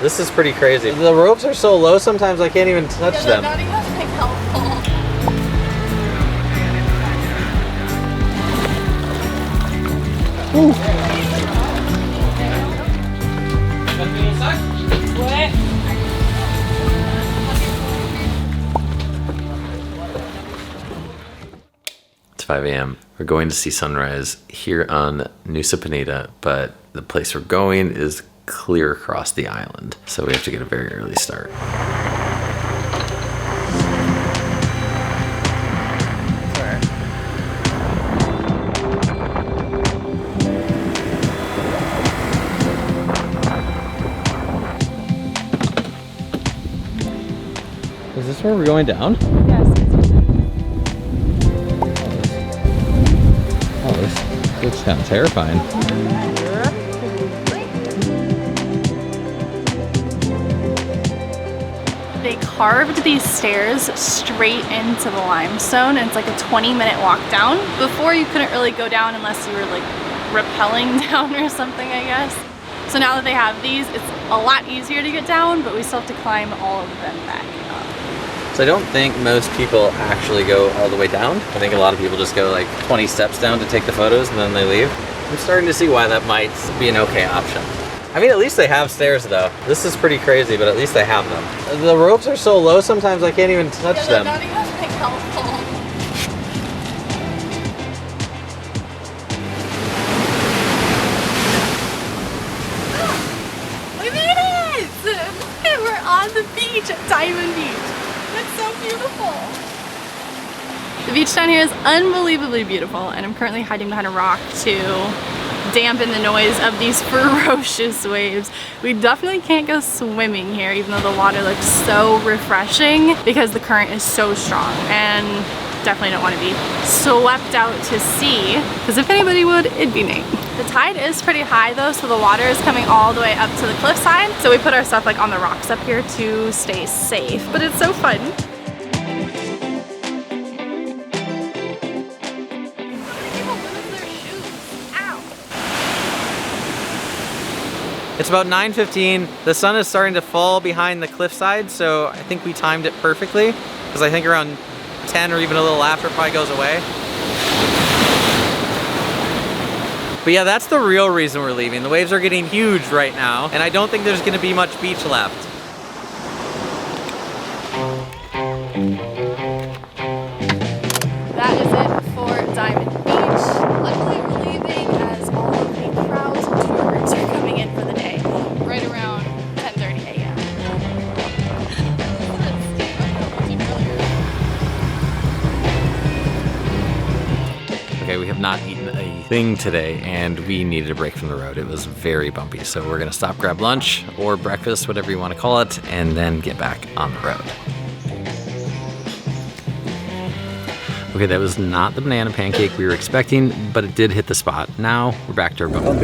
This is pretty crazy. The ropes are so low sometimes I can't even touch them. Not even like helpful. Ooh. It's 5 a.m. We're going to see sunrise here on Nusa Penida, but the place we're going is clear across the island, so we have to get a very early start. Is this where we're going down? Yes. Oh, this looks kind of terrifying. They carved these stairs straight into the limestone, and it's like a 20-minute walk down. Before, you couldn't really go down unless you were like rappelling down or something, I guess. So now that they have these, it's a lot easier to get down, but we still have to climb all of them back up. So I don't think most people actually go all the way down. I think a lot of people just go like 20 steps down to take the photos and then they leave. I'm starting to see why that might be an okay option. I mean, at least they have stairs though. This is pretty crazy, but at least they have them. The ropes are so low sometimes I can't even touch them. Not even like helpful. We made it! We're on the beach at Diamond Beach. That's so beautiful. The beach down here is unbelievably beautiful, and I'm currently hiding behind a rock to dampen the noise of these ferocious waves. We definitely can't go swimming here, even though the water looks so refreshing, because the current is so strong, and definitely don't want to be swept out to sea, because if anybody would, it'd be Nate. The tide is pretty high though, so the water is coming all the way up to the cliffside, so we put our stuff like on the rocks up here to stay safe, but it's so fun. It's about 9:15. The sun is starting to fall behind the cliffside, so I think we timed it perfectly, because I think around 10 or even a little after it probably goes away. But yeah, that's the real reason we're leaving. The waves are getting huge right now, and I don't think there's gonna be much beach left. That is it for Diamond Beach. Luckily we're leaving as all of the crowds and tourists are coming in for the day, right around 10:30 a.m. Okay, we have not eaten a thing today, and we needed a break from the road. It was very bumpy, so we're gonna stop, grab lunch or breakfast, whatever you want to call it, and then get back on the road. Okay, that was not the banana pancake we were expecting, but it did hit the spot. Now we're back to our boat.